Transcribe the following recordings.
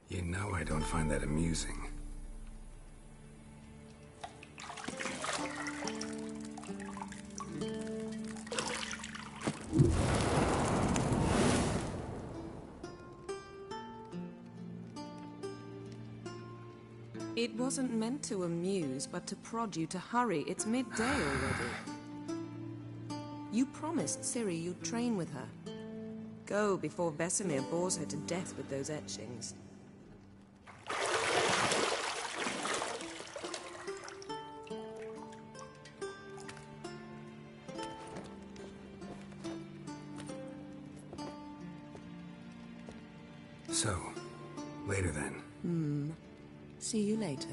You know I don't find that amusing. It wasn't meant to amuse, but to prod you to hurry. It's midday already. You promised Ciri you'd train with her. Go before Vesemir bores her to death with those etchings. So, later then. See you later.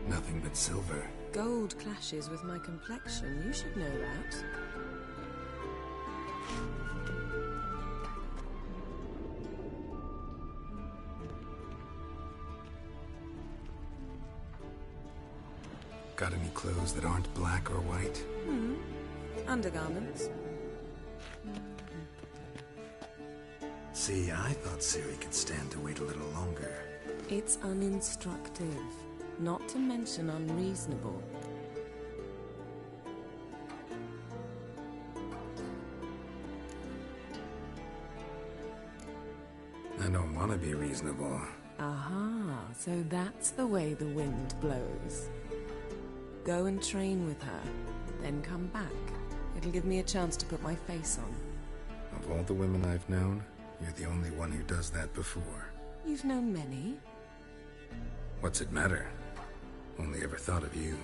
Nothing but silver. Gold clashes with my complexion. You should know that. Got any clothes that aren't black or white? Undergarments. See, I thought Ciri could stand to wait a little longer. It's uninstructive, not to mention unreasonable. I don't want to be reasonable. Aha, so that's the way the wind blows. Go and train with her, then come back. It'll give me a chance to put my face on. Of all the women I've known, you're the only one who does that before. You've known many. What's it matter? Only ever thought of you.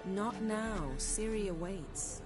Not now. Ciri awaits.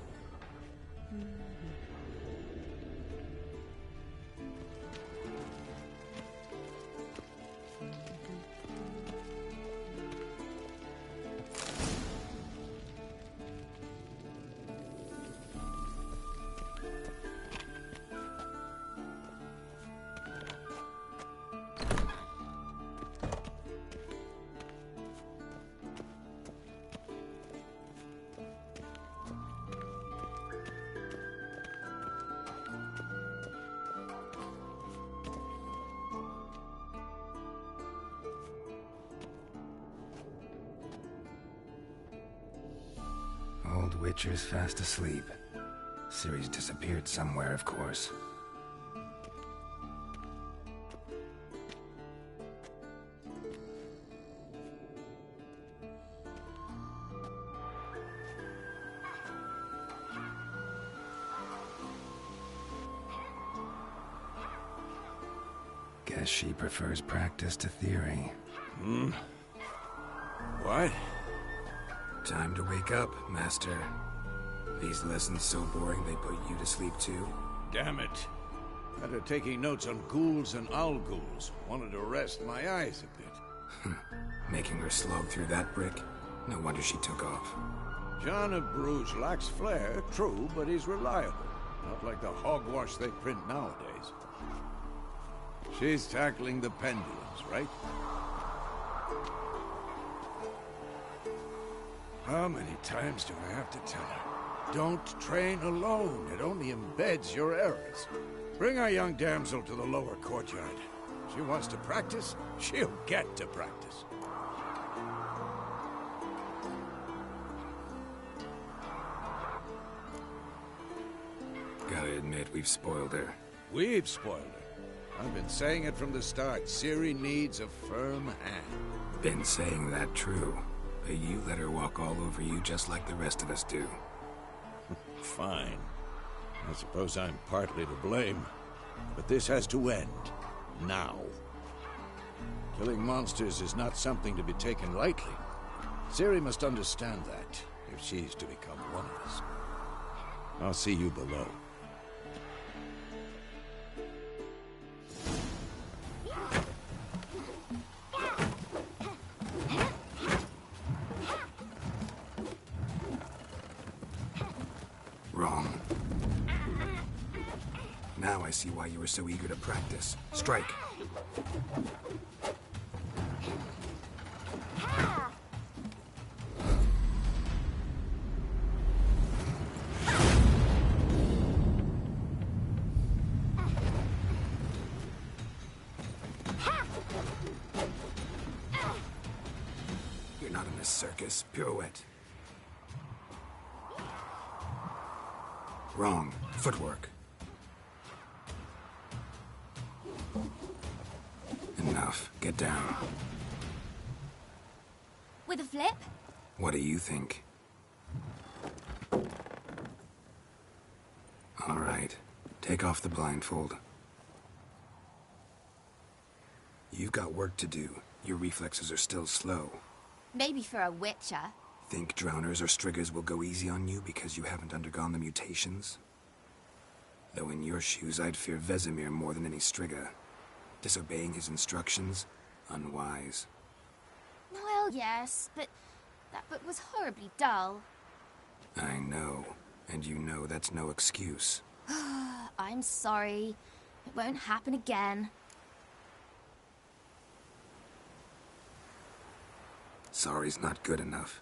Old Witcher's fast asleep. Ciri's disappeared somewhere, of course. Guess she prefers practice to theory. What? Time to wake up, Master. These lessons so boring they put you to sleep too? Damn it. Had her taking notes on ghouls and owl-ghouls. Wanted to rest my eyes a bit. Making her slog through that brick? No wonder she took off. John of Bruges lacks flair, true, but he's reliable. Not like the hogwash they print nowadays. She's tackling the pendulums, right? How many times do I have to tell her? Don't train alone. It only embeds your errors. Bring our young damsel to the lower courtyard. She wants to practice, she'll get to practice. Gotta admit, we've spoiled her. We've spoiled her. I've been saying it from the start. Ciri needs a firm hand. Been saying that true. But you let her walk all over you just like the rest of us do. Fine. I suppose I'm partly to blame. But this has to end. Now. Killing monsters is not something to be taken lightly. Ciri must understand that, if she's to become one of us. I'll see you below. Wrong. Now I see why you were so eager to practice. Strike. You're not in a circus. Pirouette. Wrong. Footwork. Enough. Get down. With a flip? What do you think? All right. Take off the blindfold. You've got work to do. Your reflexes are still slow. Maybe for a witcher. Think drowners or striggers will go easy on you because you haven't undergone the mutations? Though in your shoes, I'd fear Vesemir more than any strigger. Disobeying his instructions? Unwise. Well, yes, but that book was horribly dull. I know. And you know that's no excuse. I'm sorry. It won't happen again. Sorry's not good enough.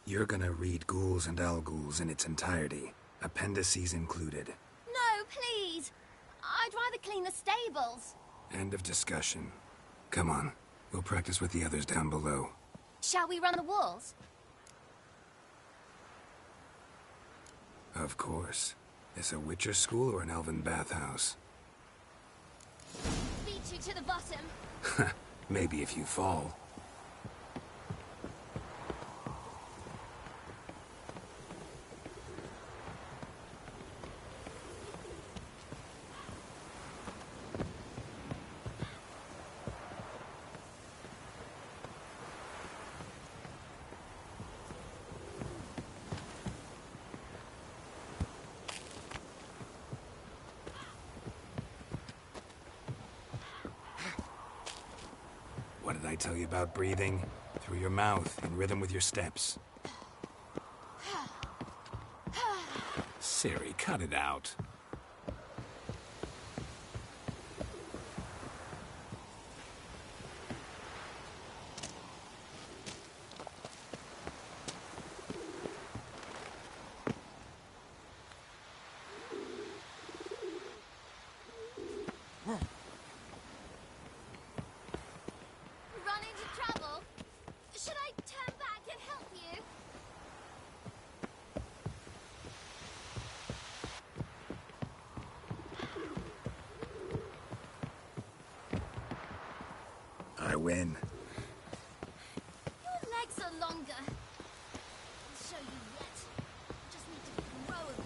You're gonna read Ghouls and Owl-Ghouls in its entirety, appendices included. No, please! I'd rather clean the stables. End of discussion. Come on, we'll practice with the others down below. Shall we run the walls? Of course. Is a Witcher school or an elven bathhouse? Beat you to the bottom. Maybe if you fall. What did I tell you about breathing? Through your mouth, in rhythm with your steps. Ciri, cut it out. Run into trouble? Should I turn back and help you? I win. Your legs are longer. I'll show you yet. Just need to grow a bit.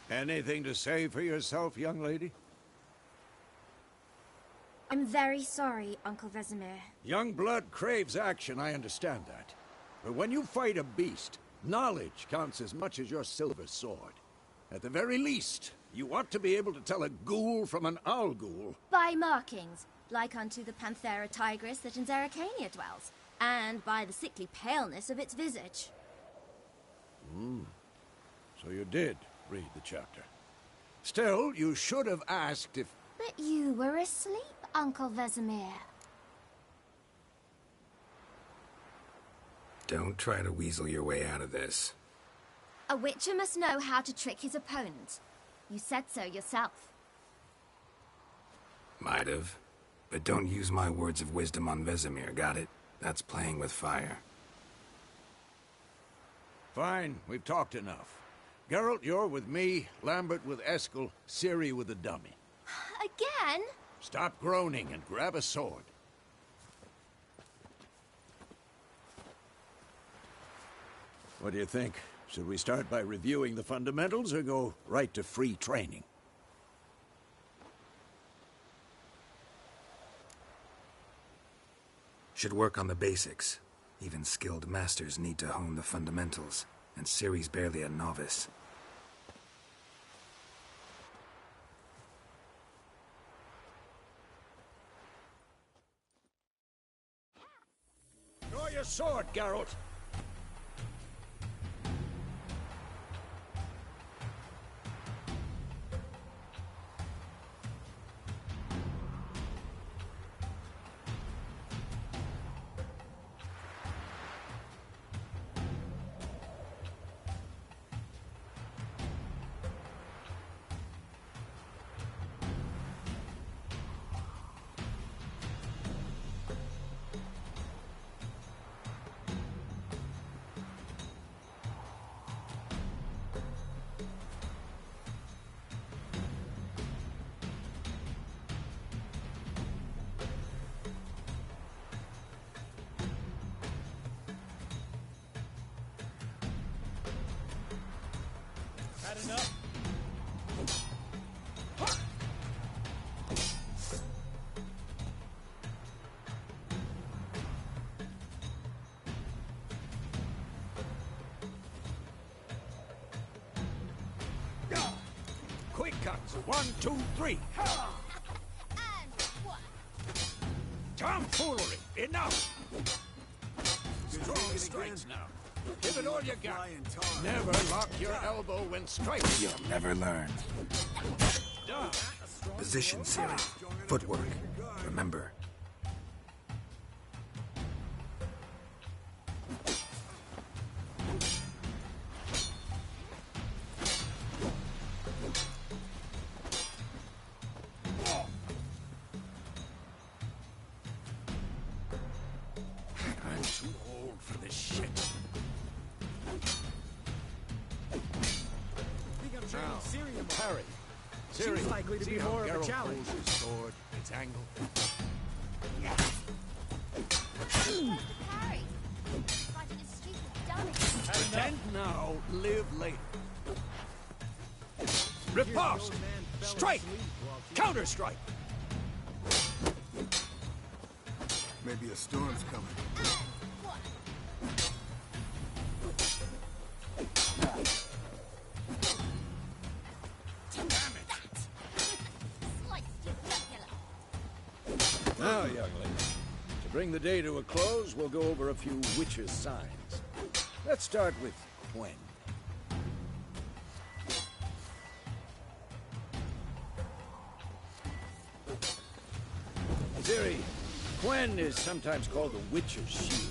Anything to say for yourself, young lady? I'm very sorry, Uncle Vesemir. Young blood craves action, I understand that. But when you fight a beast, knowledge counts as much as your silver sword. At the very least, you ought to be able to tell a ghoul from an owl ghoul. By markings, like unto the Panthera tigris that in Zerrikania dwells, and by the sickly paleness of its visage. So you did read the chapter. Still, you should have asked if... But you were asleep, Uncle Vesemir. Don't try to weasel your way out of this. A witcher must know how to trick his opponent. You said so yourself. Might have. But don't use my words of wisdom on Vesemir, got it? That's playing with fire. Fine, we've talked enough. Geralt, you're with me, Lambert with Eskel, Ciri with the dummy. Again? Stop groaning and grab a sword. What do you think? Should we start by reviewing the fundamentals or go right to free training? Should work on the basics. Even skilled masters need to hone the fundamentals, and Ciri's barely a novice. Draw your sword, Geralt! Had enough? Quick cuts! 1, 2, 3! And what? Tomfoolery! Enough! Strong strikes now. Give it all you got. Never lock your elbow when striking. You'll never learn. Done. Position, Ciri. Footwork. Remember. I'm too old for this shit. Now, parry. Ciri, Seems likely to see be how more of a Geralt challenge. holds his sword, its angle. Harry! Fighting a stupid dummy. Pretend now, live later. Riposte! Strike! Counter-strike! Maybe a storm's coming. What? Damn it! Sliced your jugular. Now, young lady, to bring the day to a close, we'll go over a few witches' signs. Let's start with Quen. Ciri, Quen is sometimes called the Witcher's Shield.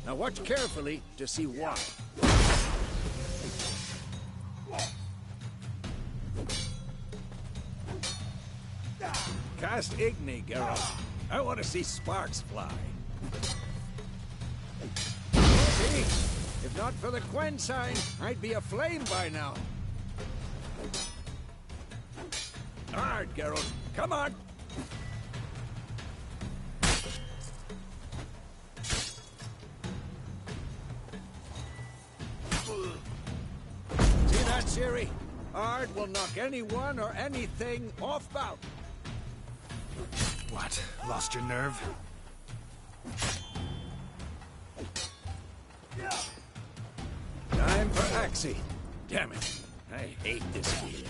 Now watch carefully to see why. Cast Igni, Geralt. I want to see sparks fly. See? If not for the Quen sign, I'd be aflame by now. Hard, Geralt. Come on. See that, Ciri? Hard will knock anyone or anything off balance. What? Lost your nerve? Time for Axie. Damn it. I hate this feeling.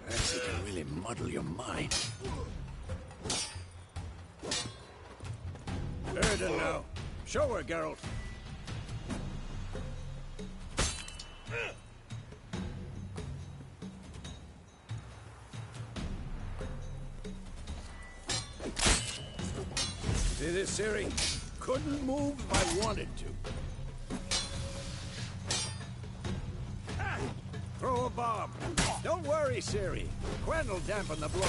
Axie can really muddle your mind. Erden now. Show her, Geralt. See this, Ciri? Couldn't move if I wanted to. Throw a bomb. Don't worry, Ciri. Quen will dampen the blow.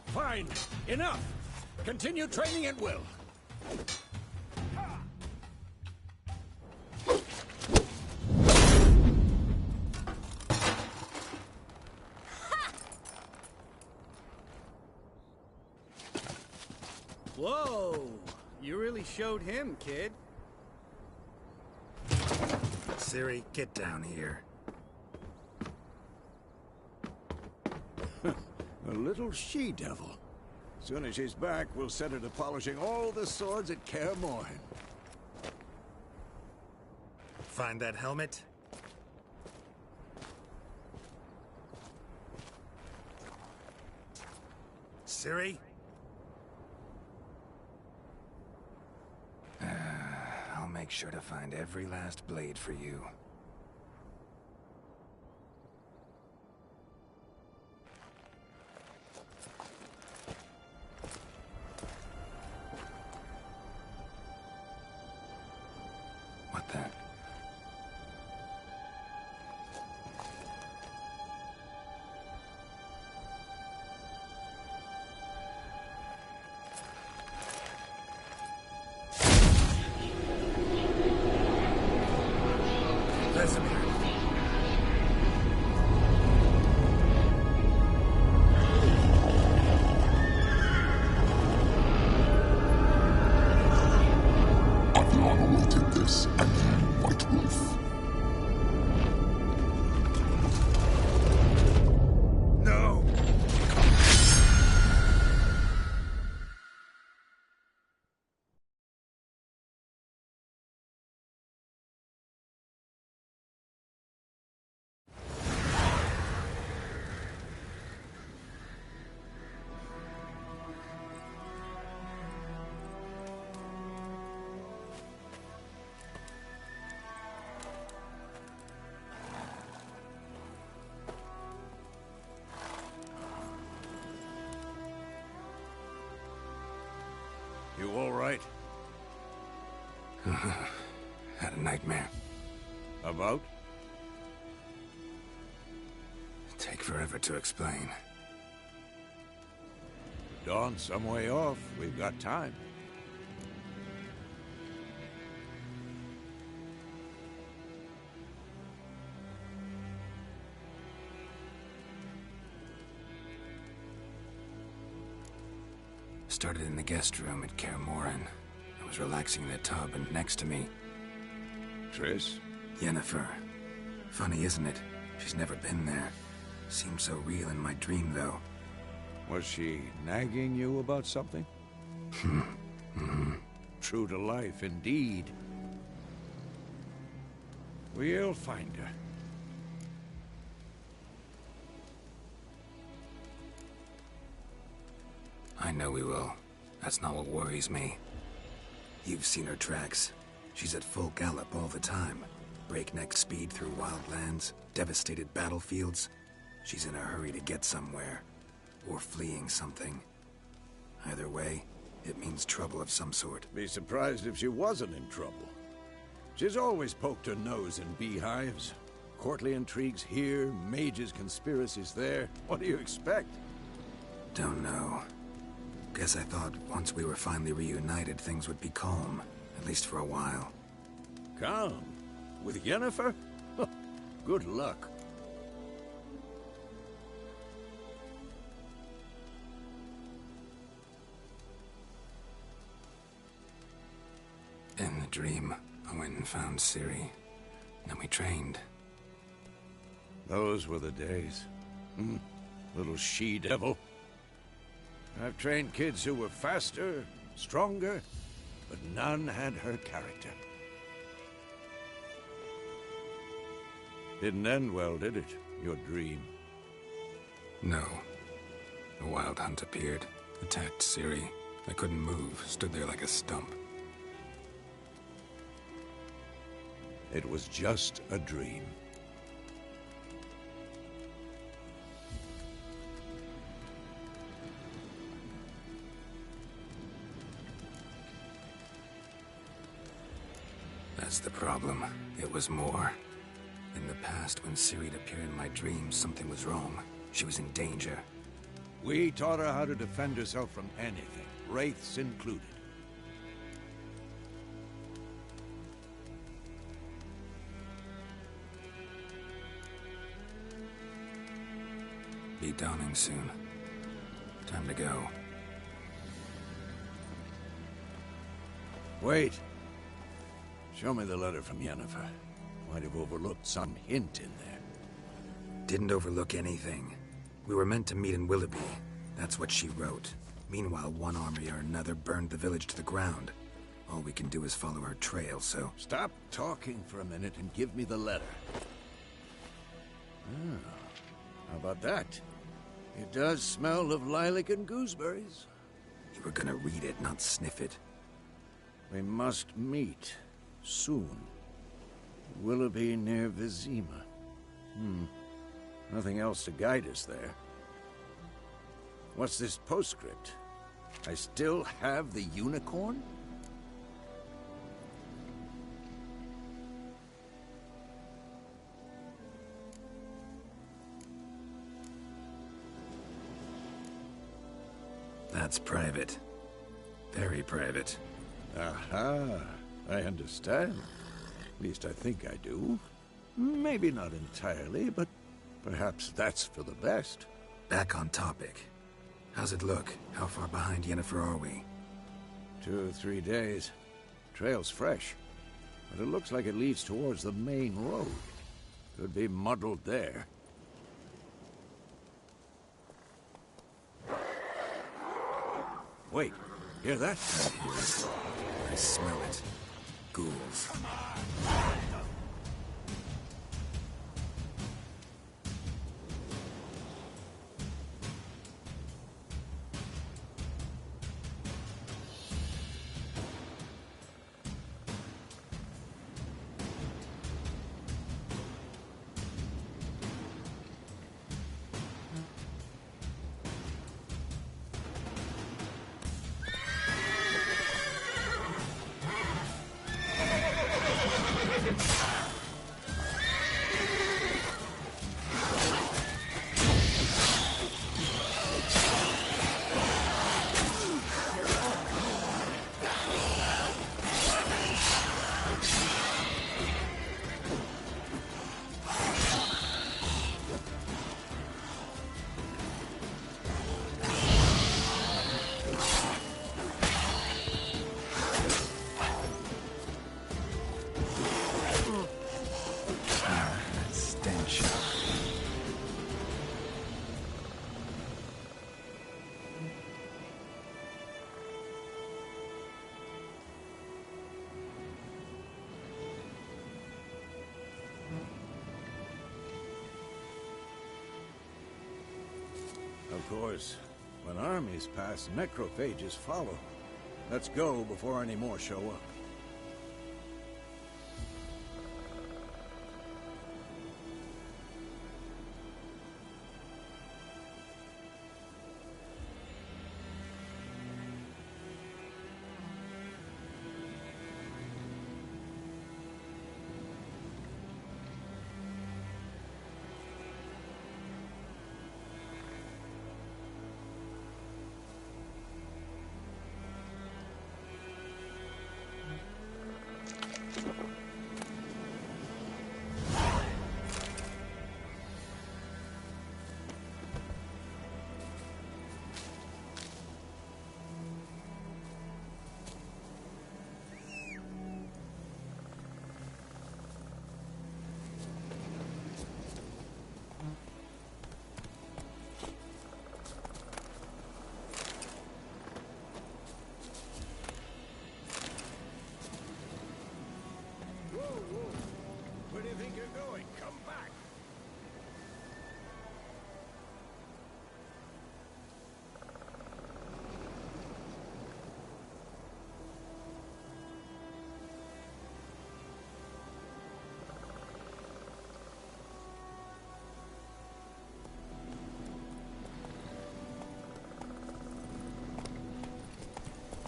Fine. Enough. Continue training at will. Whoa! You really showed him, kid. Ciri, get down here. A little she-devil. Soon as she's back, we'll set her to polishing all the swords at Kaer Morhen. Find that helmet? Ciri? I'll make sure to find every last blade for you. What the? Vesemir. Adriana will take this, and you, White Wolf. No! You all right? Had a nightmare. About? Take forever to explain. Dawn's some way off. We've got time. Started in the guest room at Kaer Morhen. I was relaxing in the tub, and next to me, Triss? Yennefer. Funny, isn't it? She's never been there. Seemed so real in my dream, though. Was she nagging you about something? True to life, indeed. We'll find her. I know we will. That's not what worries me. You've seen her tracks. She's at full gallop all the time. Breakneck speed through wild lands, devastated battlefields. She's in a hurry to get somewhere. Or fleeing something. Either way, It means trouble of some sort. Be surprised if she wasn't in trouble. She's always poked her nose in beehives. Courtly intrigues here, mages' conspiracies there. What do you expect? Don't know. Guess I thought once we were finally reunited, things would be calm. At least for a while. Calm? With Yennefer? Good luck. In the dream, I went and found Ciri. Then we trained. Those were the days. Little she-devil. I've trained kids who were faster, stronger, but none had her character. Didn't end well, did it? Your dream? No. A wild hunt appeared, attacked Ciri. I couldn't move, stood there like a stump. It was just a dream. That's the problem. It was more. In the past, when Ciri appeared in my dreams, something was wrong. She was in danger. We taught her how to defend herself from anything, wraiths included. Be dawning soon. Time to go. Wait. Show me the letter from Yennefer. Might have overlooked some hint in there. Didn't overlook anything. We were meant to meet in Willoughby. That's what she wrote. Meanwhile, one army or another burned the village to the ground. All we can do is follow her trail, so... Stop talking for a minute and give me the letter. How about that? It does smell of lilac and gooseberries. You were gonna read it, not sniff it. We must meet. Soon. Willoughby near Vizima. Nothing else to guide us there. What's this postscript? I still have the unicorn? That's private. Very private. Aha, I understand. At least I think I do. Maybe not entirely, but perhaps that's for the best. Back on topic. How's it look? How far behind Yennefer are we? 2 or 3 days. Trail's fresh, but it looks like it leads towards the main road. Could be muddled there. Wait, hear that? I hear it. I smell it. Ghouls. Of course, when armies pass, necrophages follow. Let's go before any more show up. Where do you think you're going? Come back!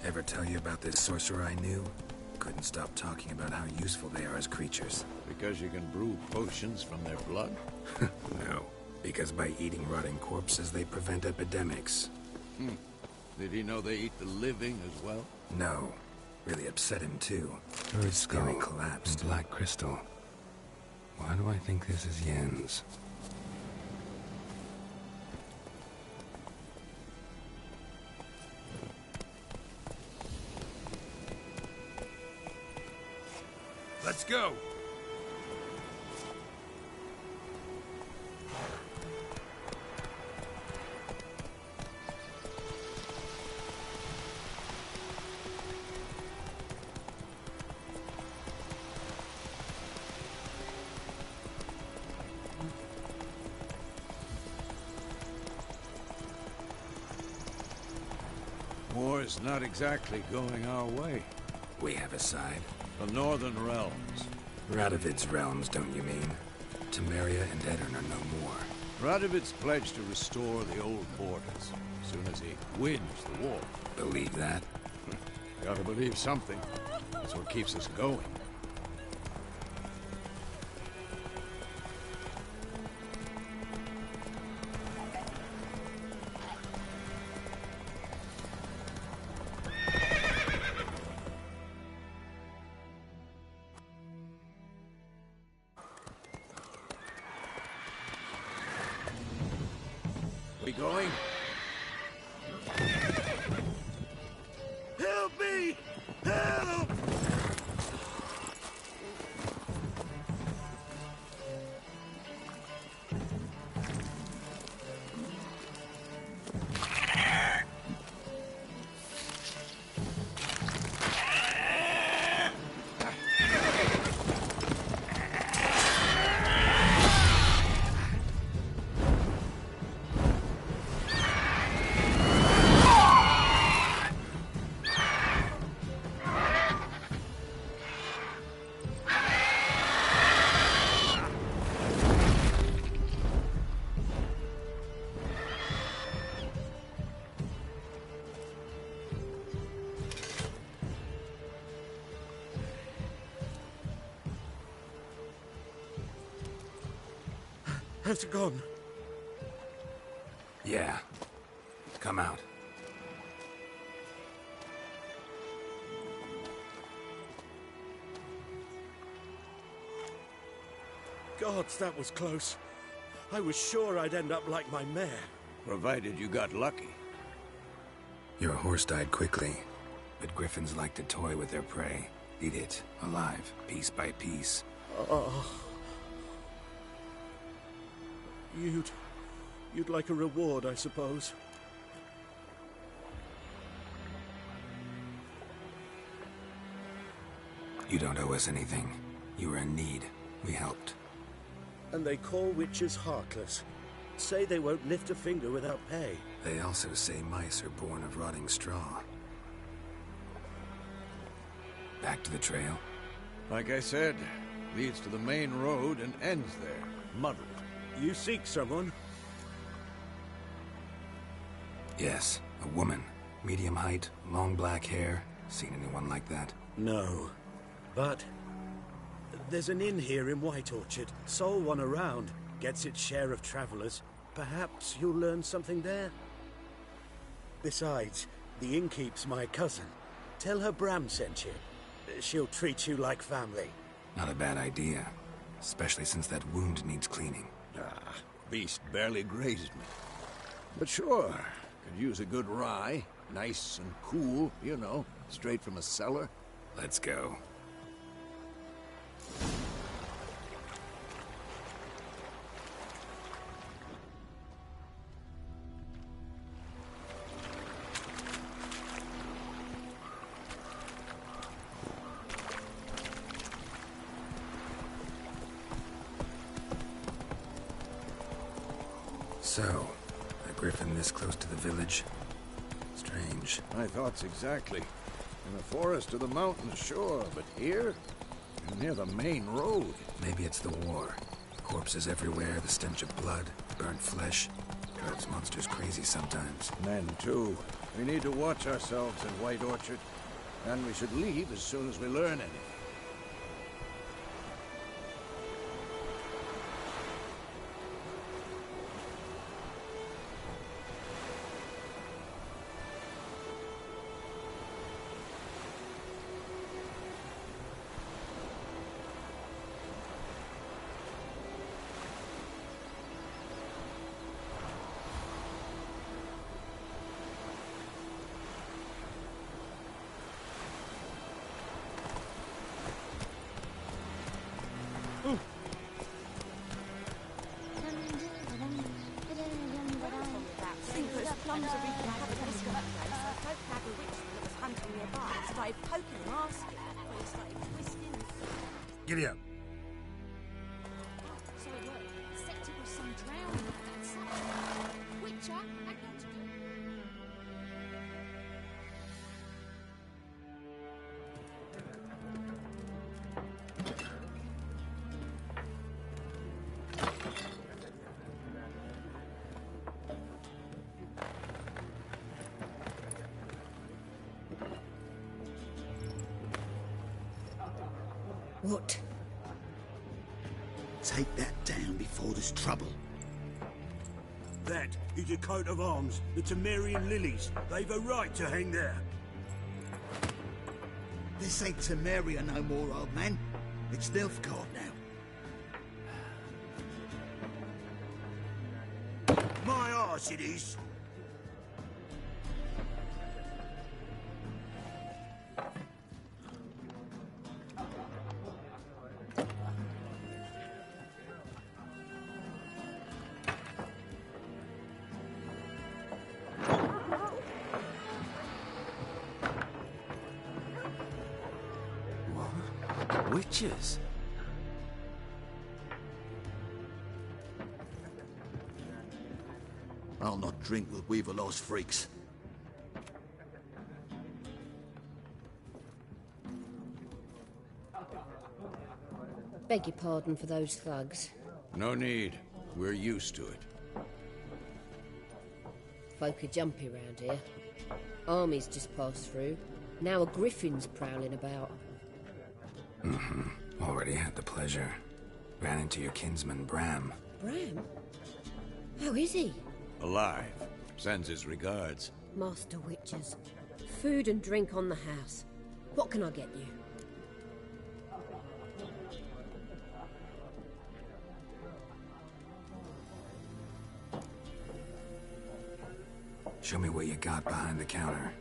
Ever tell you about this sorcerer I knew? Couldn't stop talking about how useful they are as creatures. Because you can brew potions from their blood? No, because by eating rotting corpses, they prevent epidemics. Did he know they eat the living as well? No. Really upset him, too. His skull collapsed. Black crystal. Why do I think this is Yen's? Let's go! War's not exactly going our way. We have a side. The Northern Realms. Radovid's realms, don't you mean? Temeria and Edirn are no more. Radovid's pledged to restore the old borders as soon as he wins the war. Believe that? Gotta believe something. That's what keeps us going. We going? Help me! Help! Has it gone? Yeah. Come out. Gods, that was close. I was sure I'd end up like my mare. Provided you got lucky. Your horse died quickly, but griffins like to toy with their prey. Eat it, alive, piece by piece. Oh. You'd like a reward, I suppose. You don't owe us anything. You were in need. We helped. And they call witches heartless. Say they won't lift a finger without pay. They also say mice are born of rotting straw. Back to the trail? Like I said, leads to the main road and ends there, muddled. You seek someone? Yes, a woman. Medium height, long black hair. Seen anyone like that? No. But there's an inn here in White Orchard. Sole one around. Gets its share of travelers. Perhaps you'll learn something there? Besides, the innkeep's my cousin. Tell her Bram sent you. she'll treat you like family. Not a bad idea. Especially since that wound needs cleaning. Ah, beast barely grazed me. But sure, could use a good rye. Nice and cool, you know, straight from a cellar. Let's go. So, a griffin this close to the village? Strange. My thoughts exactly. In the forest or the mountains, sure, but here? Near the main road. Maybe it's the war. Corpses everywhere, the stench of blood, burnt flesh. Drives monsters crazy sometimes. Men, too. We need to watch ourselves in White Orchard. And we should leave as soon as we learn anything. Giddy up. So it worked. Septic was some drowning of that sort. Witcher, agnostic. What? Take that down before there's trouble. That is a coat of arms. The Temerian lilies. They've a right to hang there. This ain't Temeria no more, old man. It's Nilfgaard now. My arse it is. Witches? I'll not drink with Weaverlaw's freaks. Beg your pardon for those thugs. No need. We're used to it. Folk are jumpy round here. Armies just passed through. Now a griffin's prowling about. Already had the pleasure. Ran into your kinsman, Bram. Bram? How is he? Alive. Sends his regards. Master Witchers. Food and drink on the house. What can I get you? Show me what you got behind the counter.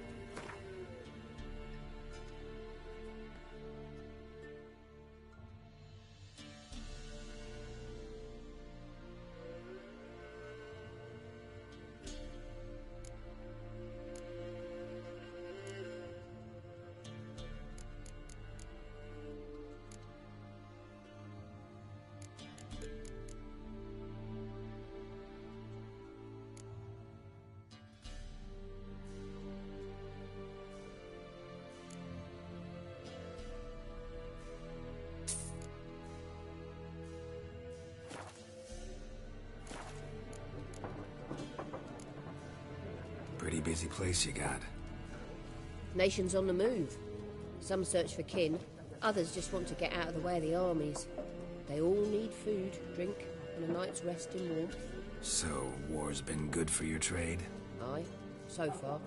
Pretty busy place you got. Nations on the move. Some search for kin, others just want to get out of the way of the armies. They all need food, drink, and a night's rest in warmth. So, war's been good for your trade? Aye, so far.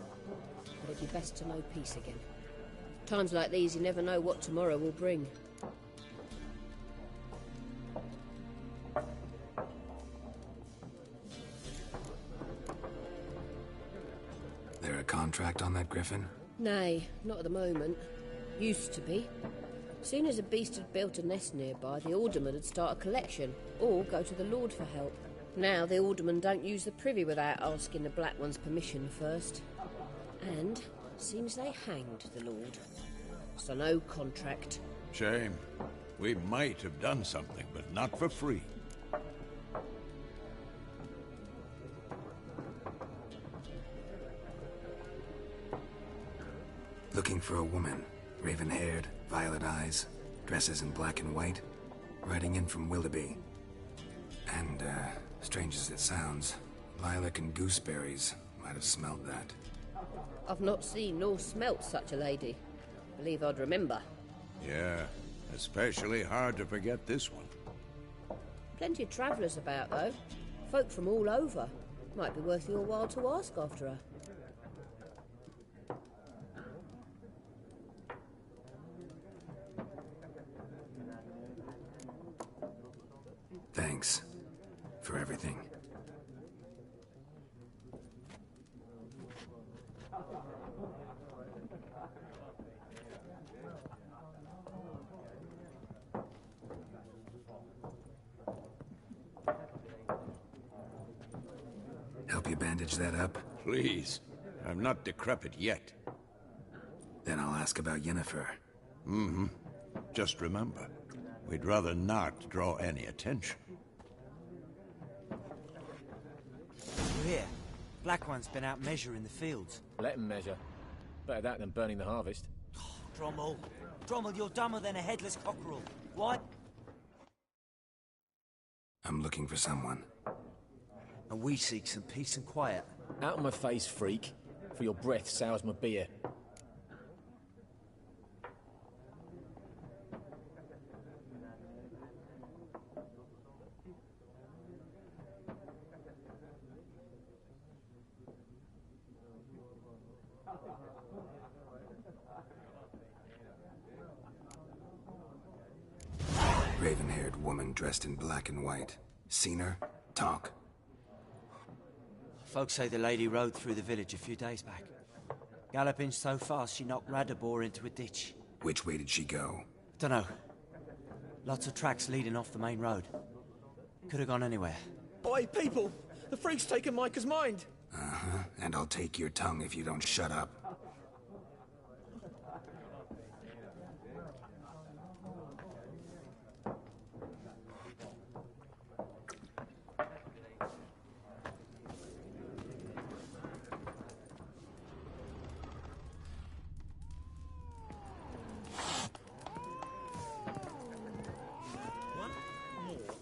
But it'd be best to know peace again. Times like these, you never know what tomorrow will bring. There a contract on that griffin? Nay, not at the moment. Used to be. Soon as a beast had built a nest nearby, the alderman would start a collection, or go to the Lord for help. Now the aldermen don't use the privy without asking the Black One's permission first. And seems they hanged the Lord. So no contract. Shame. We might have done something, but not for free. Looking for a woman. Raven-haired, violet eyes, dresses in black and white. Riding in from Willoughby. And, strange as it sounds, lilac and gooseberries might have smelled that. I've not seen nor smelt such a lady. Believe I'd remember. Yeah, especially hard to forget this one. Plenty of travellers about, though. Folk from all over. Might be worth your while to ask after her. Thanks for everything. Help you bandage that up? Please. I'm not decrepit yet. Then I'll ask about Yennefer. Mm-hmm. Just remember, we'd rather not draw any attention. We're here. Black One's been out measuring the fields. Let him measure. Better that than burning the harvest. Oh, Drommel. Drommel, you're dumber than a headless cockerel. What? I'm looking for someone. And we seek some peace and quiet. Out of my face, freak. For your breath sours my beer. Raven-haired woman dressed in black and white. Seen her? Talk. Folks say the lady rode through the village a few days back. Galloping so fast she knocked Radabor into a ditch. Which way did she go? Dunno. Lots of tracks leading off the main road. Could have gone anywhere. Oi, people! The freak's taken Micah's mind! Uh-huh. And I'll take your tongue if you don't shut up.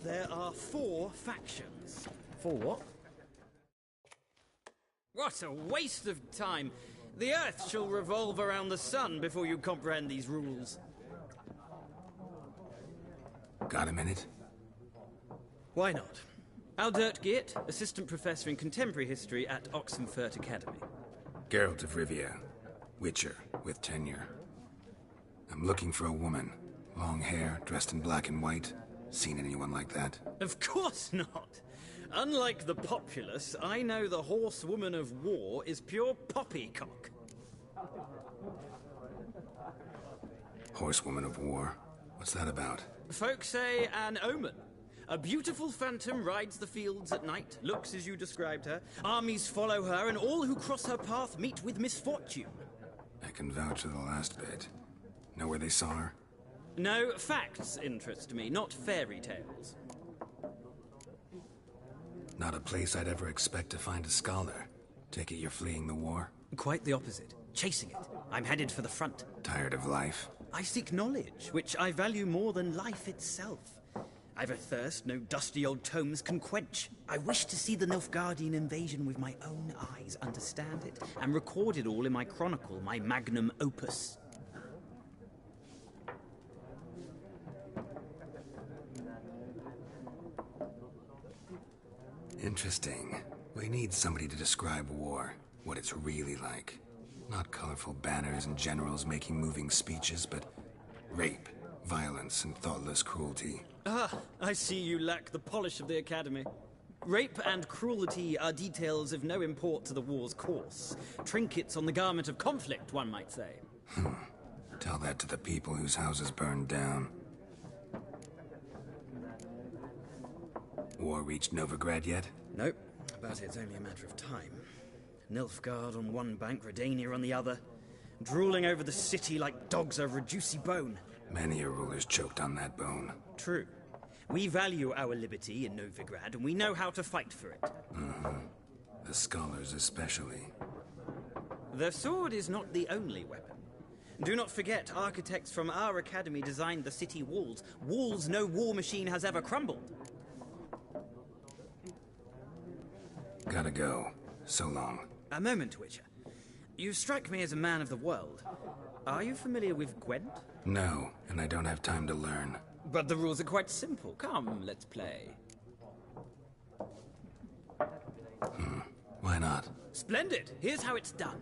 There are 4 factions. 4 what? What a waste of time! The Earth shall revolve around the sun before you comprehend these rules. Got a minute? Why not? Aldert Geert, Assistant Professor in Contemporary History at Oxenfurt Academy. Geralt of Rivia. Witcher, with tenure. I'm looking for a woman. Long hair, dressed in black and white. Seen anyone like that? Of course not! Unlike the populace, I know the horsewoman of war is pure poppycock. Horsewoman of war? What's that about? Folk say an omen. A beautiful phantom rides the fields at night, looks as you described her. Armies follow her, and all who cross her path meet with misfortune. I can vouch for the last bit. Know where they saw her? No, facts interest me, not fairy tales. Not a place I'd ever expect to find a scholar. Take it you're fleeing the war? Quite the opposite. Chasing it. I'm headed for the front. Tired of life? I seek knowledge, which I value more than life itself. I've a thirst no dusty old tomes can quench. I wish to see the Nilfgaardian invasion with my own eyes, understand it, and record it all in my chronicle, my magnum opus. Interesting. We need somebody to describe war, what it's really like. Not colorful banners and generals making moving speeches, but rape, violence, and thoughtless cruelty. Ah, I see you lack the polish of the Academy. Rape and cruelty are details of no import to the war's course. Trinkets on the garment of conflict, one might say. Tell that to the people whose houses burned down. War reached Novigrad yet? Nope, but it's only a matter of time. Nilfgaard on one bank, Redania on the other, drooling over the city like dogs over a juicy bone. Many a ruler's choked on that bone. True. We value our liberty in Novigrad, and we know how to fight for it. The scholars especially. The sword is not the only weapon. Do not forget, architects from our academy designed the city walls. Walls no war machine has ever crumbled. Gotta go. So long. A moment, Witcher. You strike me as a man of the world. Are you familiar with Gwent? No, and I don't have time to learn. But the rules are quite simple. Come, let's play. Why not? Splendid! Here's how it's done.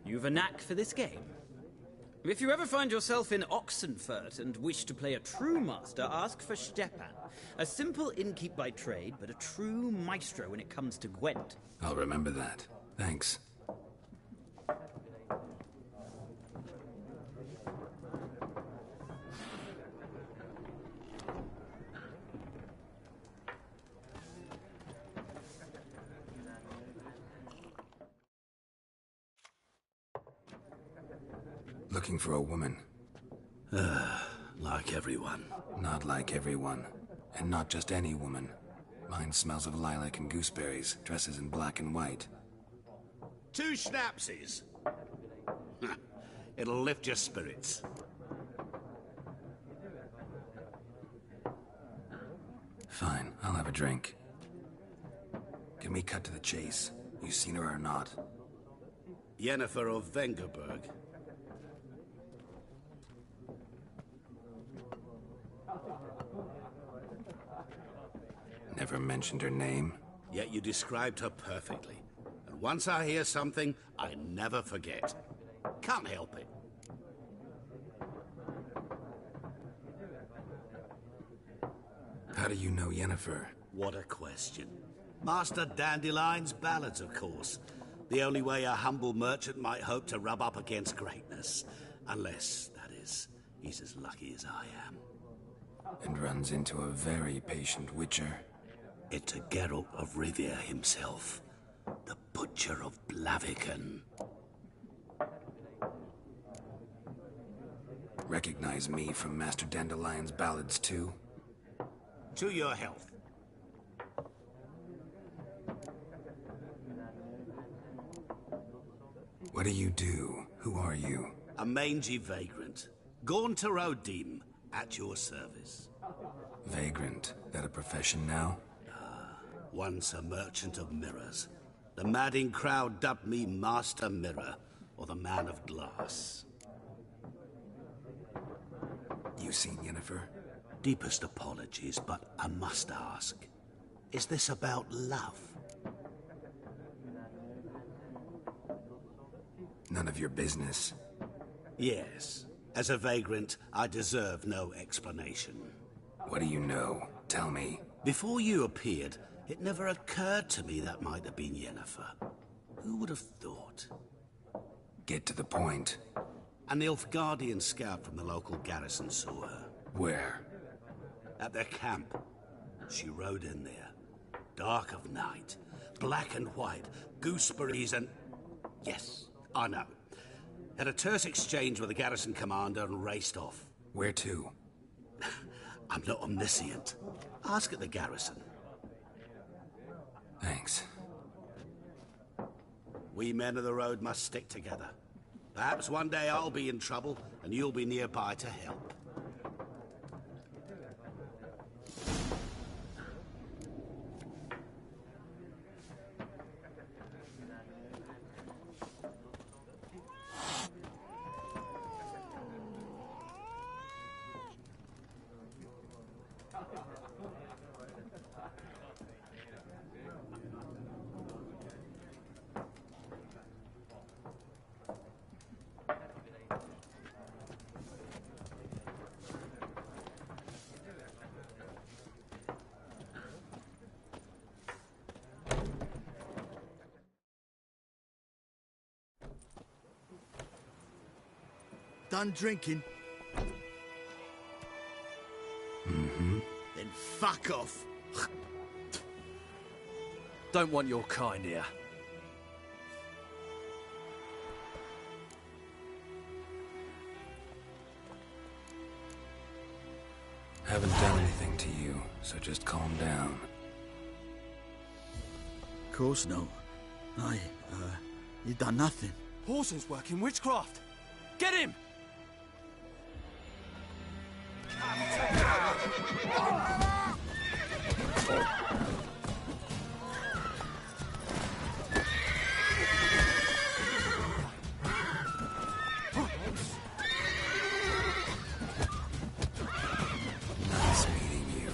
You've a knack for this game. If you ever find yourself in Oxenfurt and wish to play a true master, ask for Stepan. A simple innkeep by trade, but a true maestro when it comes to Gwent. I'll remember that. Thanks. Looking for a woman. Like everyone. Not like everyone. And not just any woman. Mine smells of lilac and gooseberries, dresses in black and white. 2 schnapsies. It'll lift your spirits. Fine, I'll have a drink. Can we cut to the chase? You seen her or not? Yennefer of Vengerberg. Never mentioned her name. Yet you described her perfectly. And once I hear something, I never forget. Can't help it. How do you know Yennefer? What a question. Master Dandelion's ballads, of course. The only way a humble merchant might hope to rub up against greatness. Unless, that is, he's as lucky as I am. And runs into a very patient witcher. It's a Geralt of Rivia himself. The Butcher of Blaviken. Recognize me from Master Dandelion's ballads, too? To your health. What do you do? Who are you? A mangy vagrant. Gaunter O'Dim, at your service. Vagrant? That a profession now? Once a merchant of mirrors. The madding crowd dubbed me Master Mirror, or the Man of Glass. You seen Yennefer? Deepest apologies, but I must ask. Is this about love? None of your business. Yes. As a vagrant, I deserve no explanation. What do you know? Tell me. Before you appeared, it never occurred to me that might have been Yennefer. Who would have thought? Get to the point. A Nilfgaardian scout from the local garrison saw her. Where? At their camp. She rode in there. Dark of night. Black and white. Gooseberries and... Yes, I know. Had a terse exchange with the garrison commander and raced off. Where to? I'm not omniscient. Ask at the garrison. Thanks. We men of the road must stick together. Perhaps one day I'll be in trouble, and you'll be nearby to help. Done drinking? Mm-hmm. Then fuck off. Don't want your kind here. Haven't done anything to you, so just calm down. Of course no. You done nothing. Paulson's working witchcraft. Get him! Nice meeting you.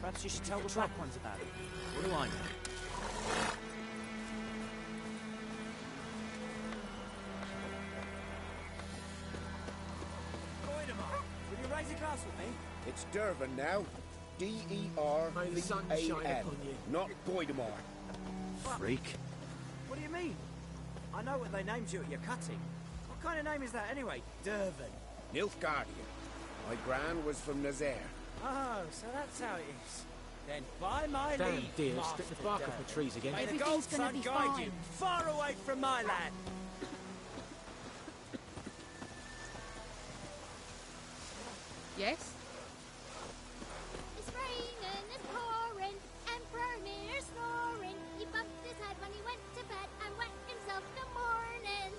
Perhaps you should tell the Black Ones about it. What do I know? Will you raise a glass with me? It's Dervan now. D-E-R-V-A-N. Not Goidemar. Freak. What do you mean? I know what they named you at your cutting. What kind of name is that anyway? Dervan. Nilfgaardian. My gran was from Nazaire. Oh, so that's how it is. Then by my Damn leave, dear, Master strip the bark off the trees again. May the Everything's gold gonna sun be guide fine. you far away from my land. Yes? It's raining, it's pouring, Emperor Mir snoring. He bumped his head when he went to bed and wet himself in the morning.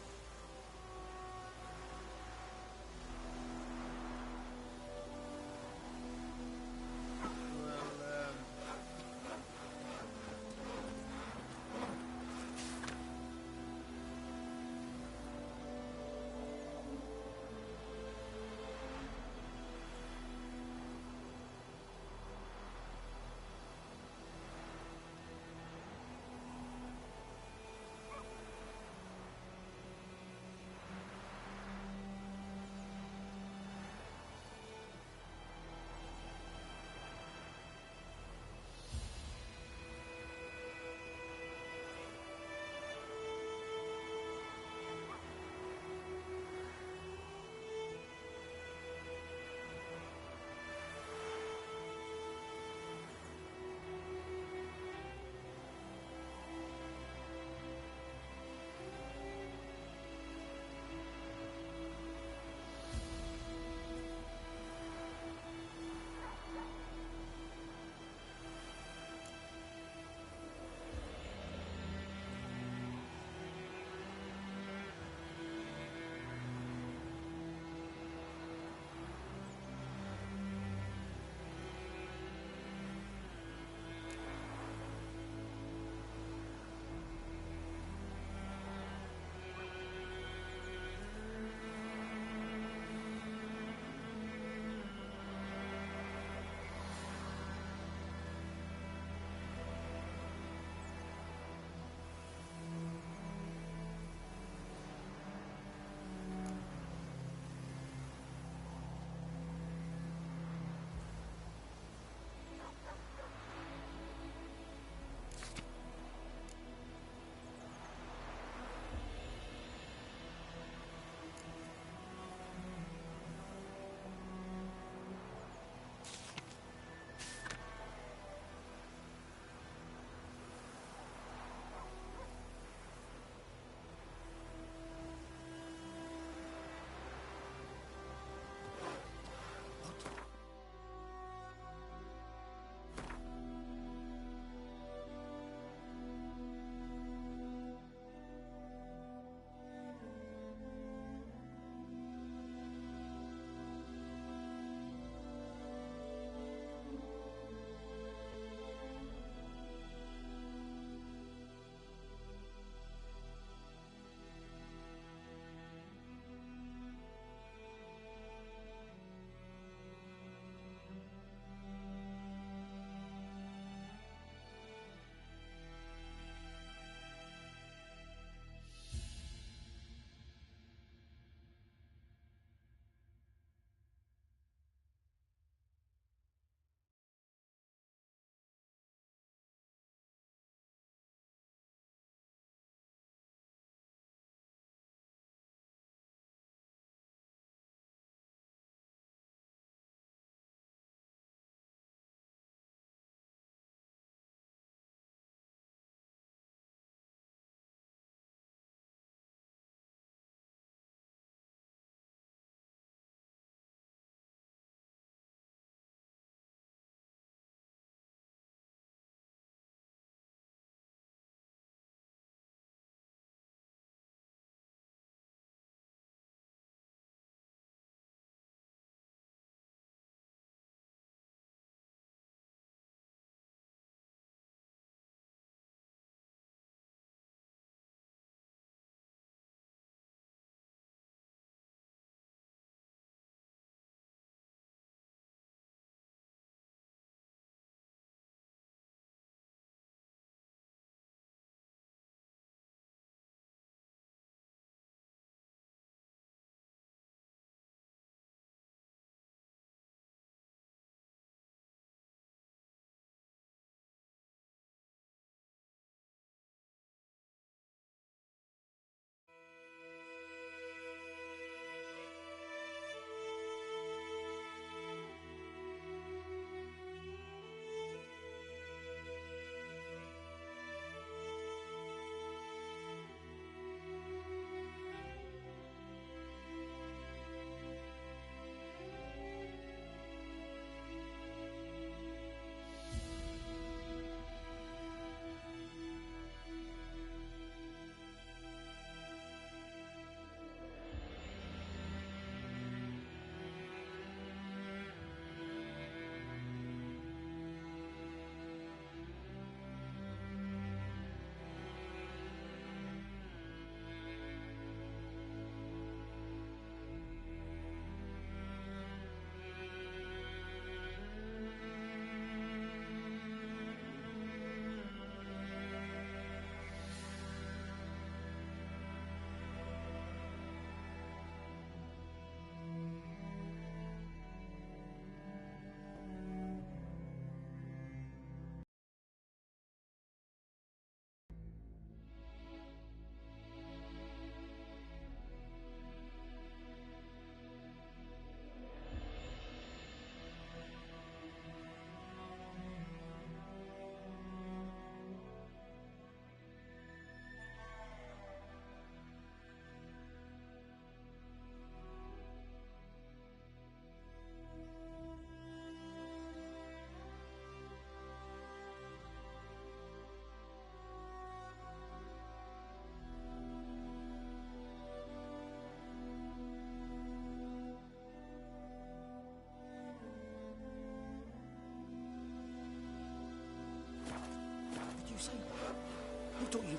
Don't you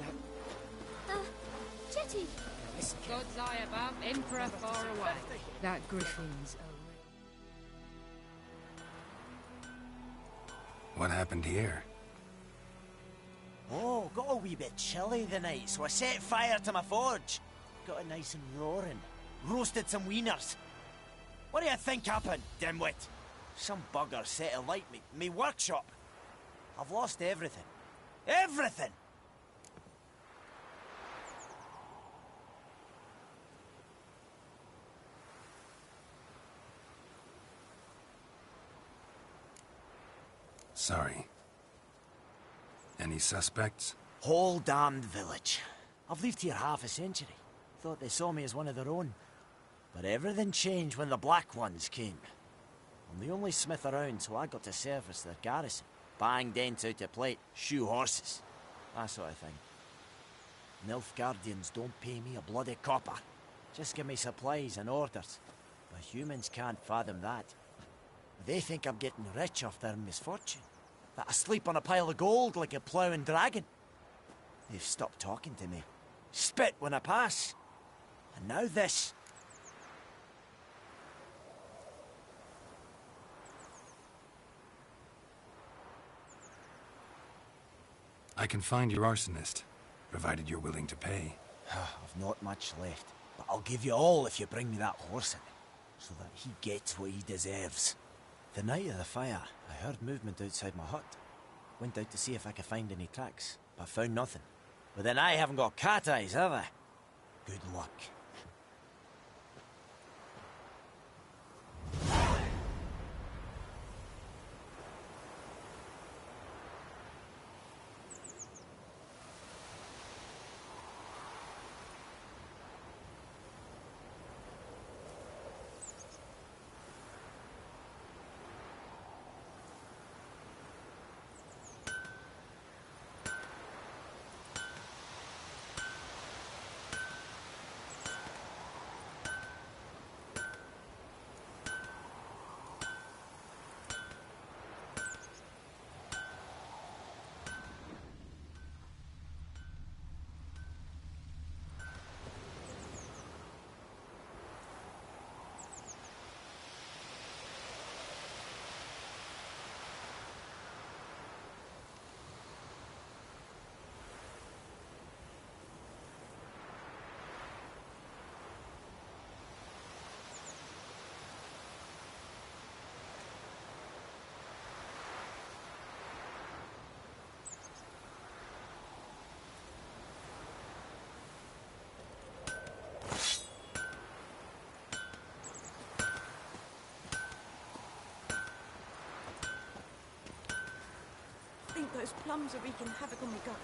have... Jetty! God's eye above, Emperor far away. That griffin's What happened here? Oh, got a wee bit chilly the night, so I set fire to my forge. Got it nice and roaring. Roasted some wieners. What do you think happened, dimwit? Some bugger set alight me workshop. I've lost everything. Everything! Sorry. Any suspects? Whole damned village. I've lived here half a century. Thought they saw me as one of their own. But everything changed when the Black Ones came. I'm the only smith around, so I got to service their garrison. Bang dents out of plate, shoe horses. That sort of thing. Nilfgaardians don't pay me a bloody copper. Just give me supplies and orders. But humans can't fathom that. They think I'm getting rich off their misfortune. That I sleep on a pile of gold like a ploughing dragon. They've stopped talking to me. Spit when I pass. And now this. I can find your arsonist, provided you're willing to pay. I've not much left, but I'll give you all if you bring me that horse in, so that he gets what he deserves. The night of the fire, I heard movement outside my hut. Went out to see if I could find any tracks, but found nothing. But then I haven't got cat eyes, have I? Good luck. I think those plums are wreaking havoc on my gut.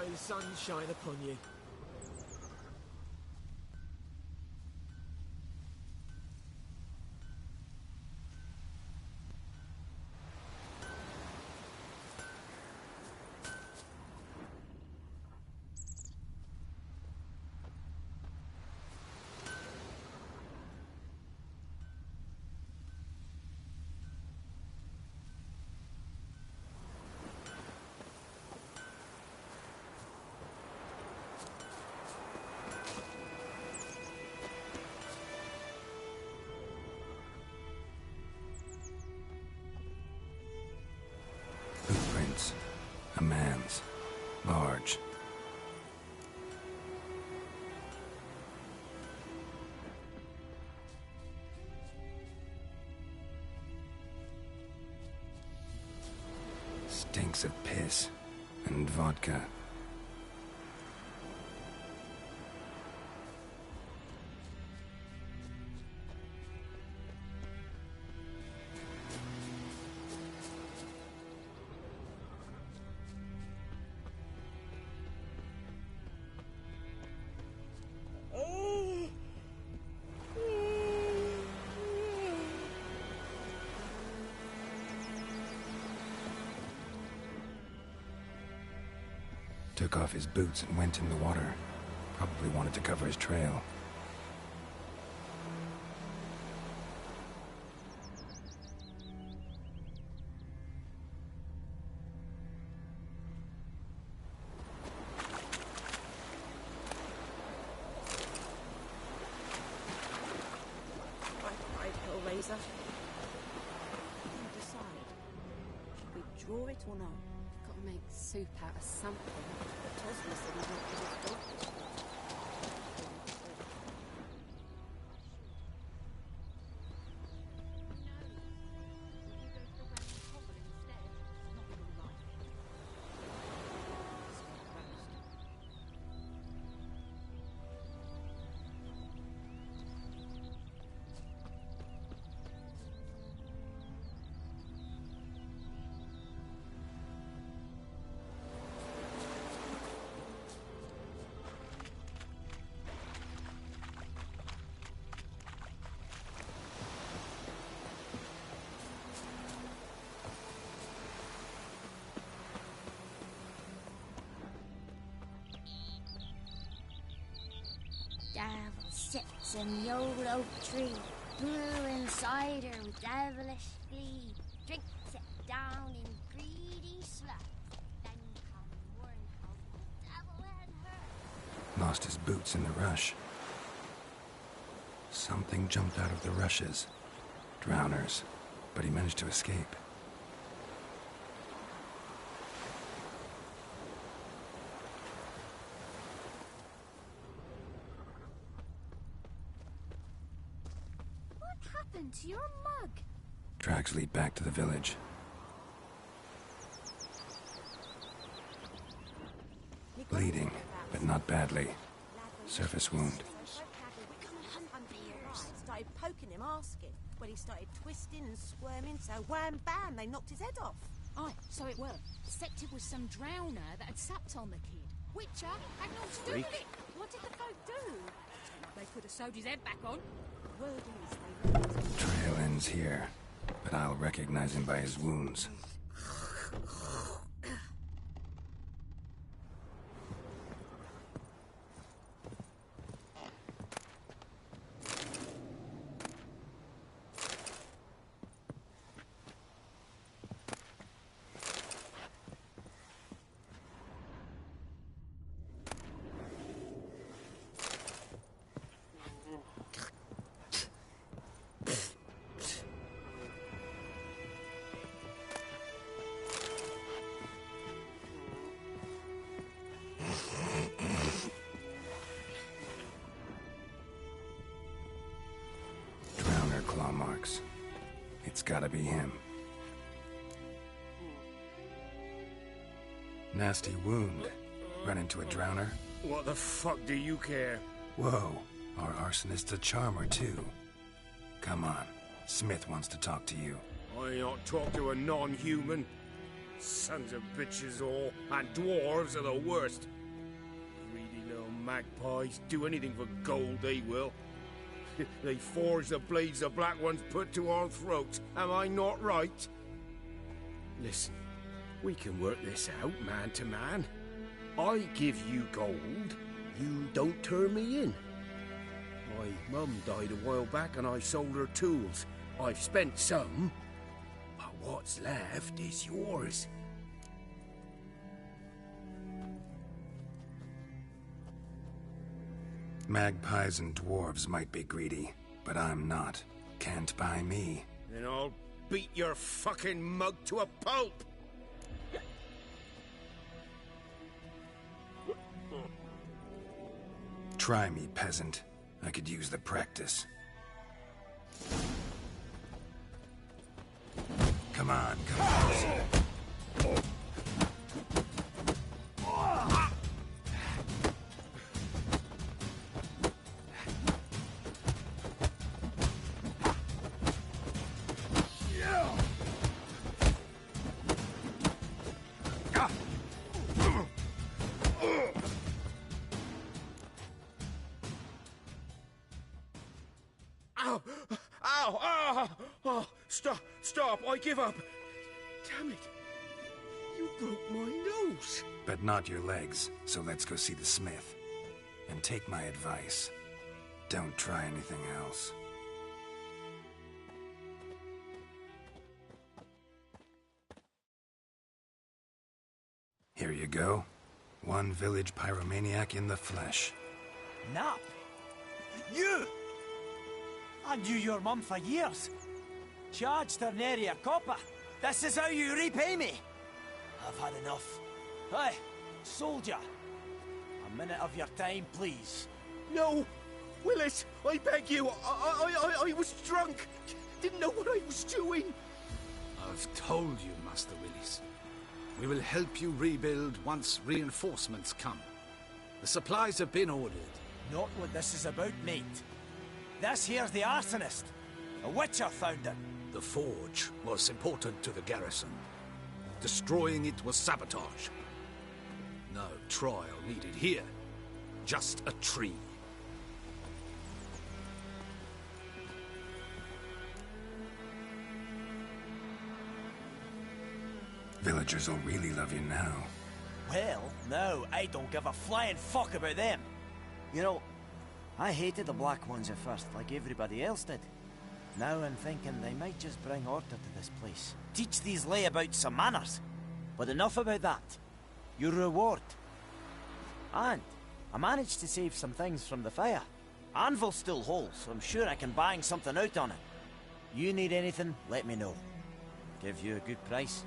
May the sun shine upon you. Footprints. A man's. Large. Stinks of piss and vodka. Took off his boots and went in the water. Probably wanted to cover his trail. Right, Hellraiser. You decide. Should we draw it or no? Got to make soup out of something. Tosma said he's not good at goldfish. Devil sits in the old oak tree, brewing cider with devilish glee. Drinks it down in greedy sluts. Then come morn of the devil and her. Lost his boots in the rush. Something jumped out of the rushes. Drowners. But he managed to escape. What happened to your mug? Tracks lead back to the village. Bleeding, but not badly. Surface wound. Started poking him, asking. Well, he started twisting and squirming, so wham bam, they knocked his head off. Aye, so it were. Except it was some drowner that had sapped on the kid. Witcher had naught to do with it. What did the folk do? They could have sewed his head back on. Word is they Trail ends here, but I'll recognize him by his wounds. Claw marks. It's gotta be him. Nasty wound. Run into a drowner? What the fuck do you care? Whoa, our arsonist's a charmer too. Come on, Smith wants to talk to you. I ain't talk to a non-human. Sons of bitches all, and dwarves are the worst. Greedy little magpies do anything for gold, they will. They forge the blades the Black Ones put to our throats. Am I not right? Listen, we can work this out man to man. I give you gold, you don't turn me in. My mum died a while back and I sold her tools. I've spent some, but what's left is yours. Magpies and dwarves might be greedy, but I'm not. Can't buy me. Then I'll beat your fucking mug to a pulp! Try me, peasant. I could use the practice. Come on, come on. Ow! Ow! Ow! Oh, stop! I give up! Damn it! You broke my nose! But not your legs, so let's go see the smith. And take my advice. Don't try anything else. Here you go. One village pyromaniac in the flesh. Nap? You? I knew your mum for years. Charged her nary a copper. This is how you repay me. I've had enough. Hey, soldier. A minute of your time, please. No! Willis, I beg you! I was drunk! Didn't know what I was doing! I've told you, Master Willis. We will help you rebuild once reinforcements come. The supplies have been ordered. Not what this is about, mate. This here's the arsonist. A witcher found it. The forge was important to the garrison. Destroying it was sabotage. No trial needed here. Just a tree. Villagers will really love you now. Well, no, I don't give a flying fuck about them. You know, I hated the Black Ones at first, like everybody else did. Now I'm thinking they might just bring order to this place. Teach these layabouts some manners. But enough about that. Your reward. And I managed to save some things from the fire. Anvil's still whole, so I'm sure I can bang something out on it. You need anything, let me know. Give you a good price.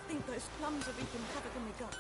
I think those plums are wreaking havoc in the gut.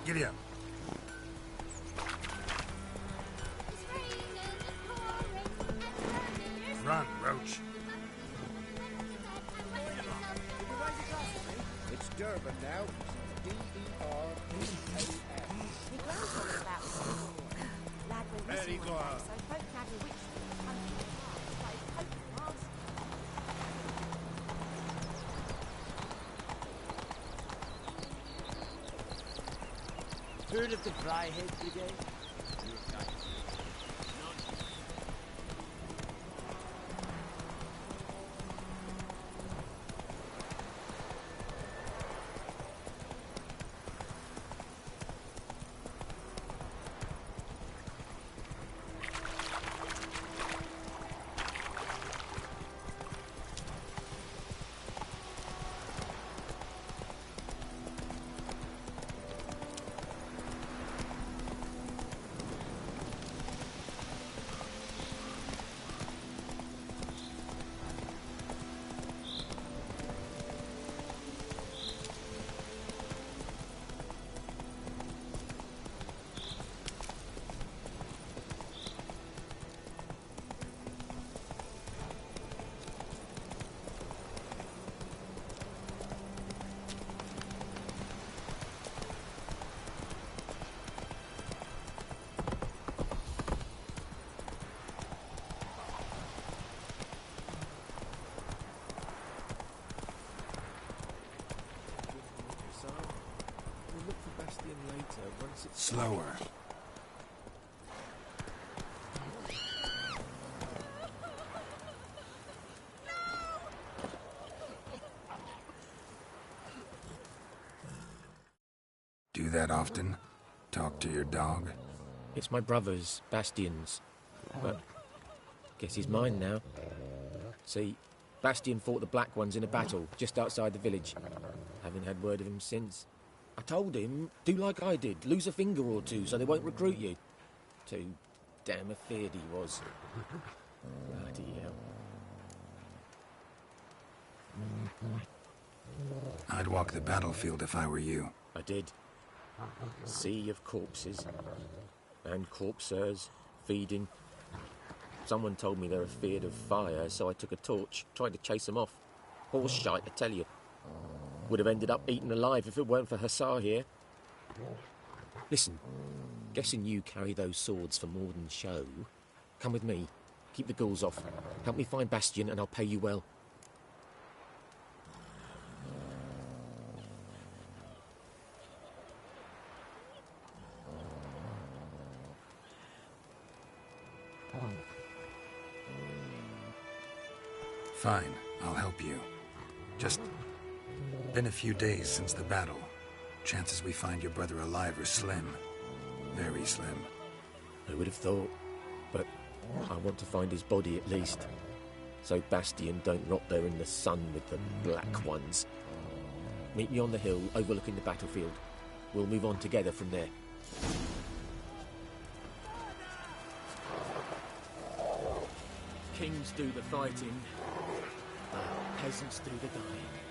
Giddy up. It's raining, it's Dervan now. D-E-R-V-A-N. My gran told me about this before. Lad went Very missing one day, glad. so folk had a witch from the country park, started poking and asking. Heard of the Dryhead Brigade? We'll look for Bastion later once it's... Slower. Do that often? Talk to your dog? It's my brother's, Bastion's. But guess he's mine now. See, Bastion fought the Black Ones in a battle just outside the village. Haven't had word of him since. I told him, do like I did, lose a finger or two so they won't recruit you. Too damn afeard he was. Bloody hell. I'd walk the battlefield if I were you. I did. Sea of corpses. And corpsers, feeding. Someone told me they were feared of fire, so I took a torch, tried to chase them off. Horse shite, I tell you. Would have ended up eaten alive if it weren't for Hussar here. Listen, guessing you carry those swords for more than show. Come with me. Keep the ghouls off. Help me find Bastion and I'll pay you well. Fine, I'll help you. Just been a few days since the battle. Chances we find your brother alive are slim. Very slim. I would have thought, but I want to find his body at least. So Bastion don't rot there in the sun with the Black Ones. Meet me on the hill overlooking the battlefield. We'll move on together from there. Kings do the fighting, peasants do the dying.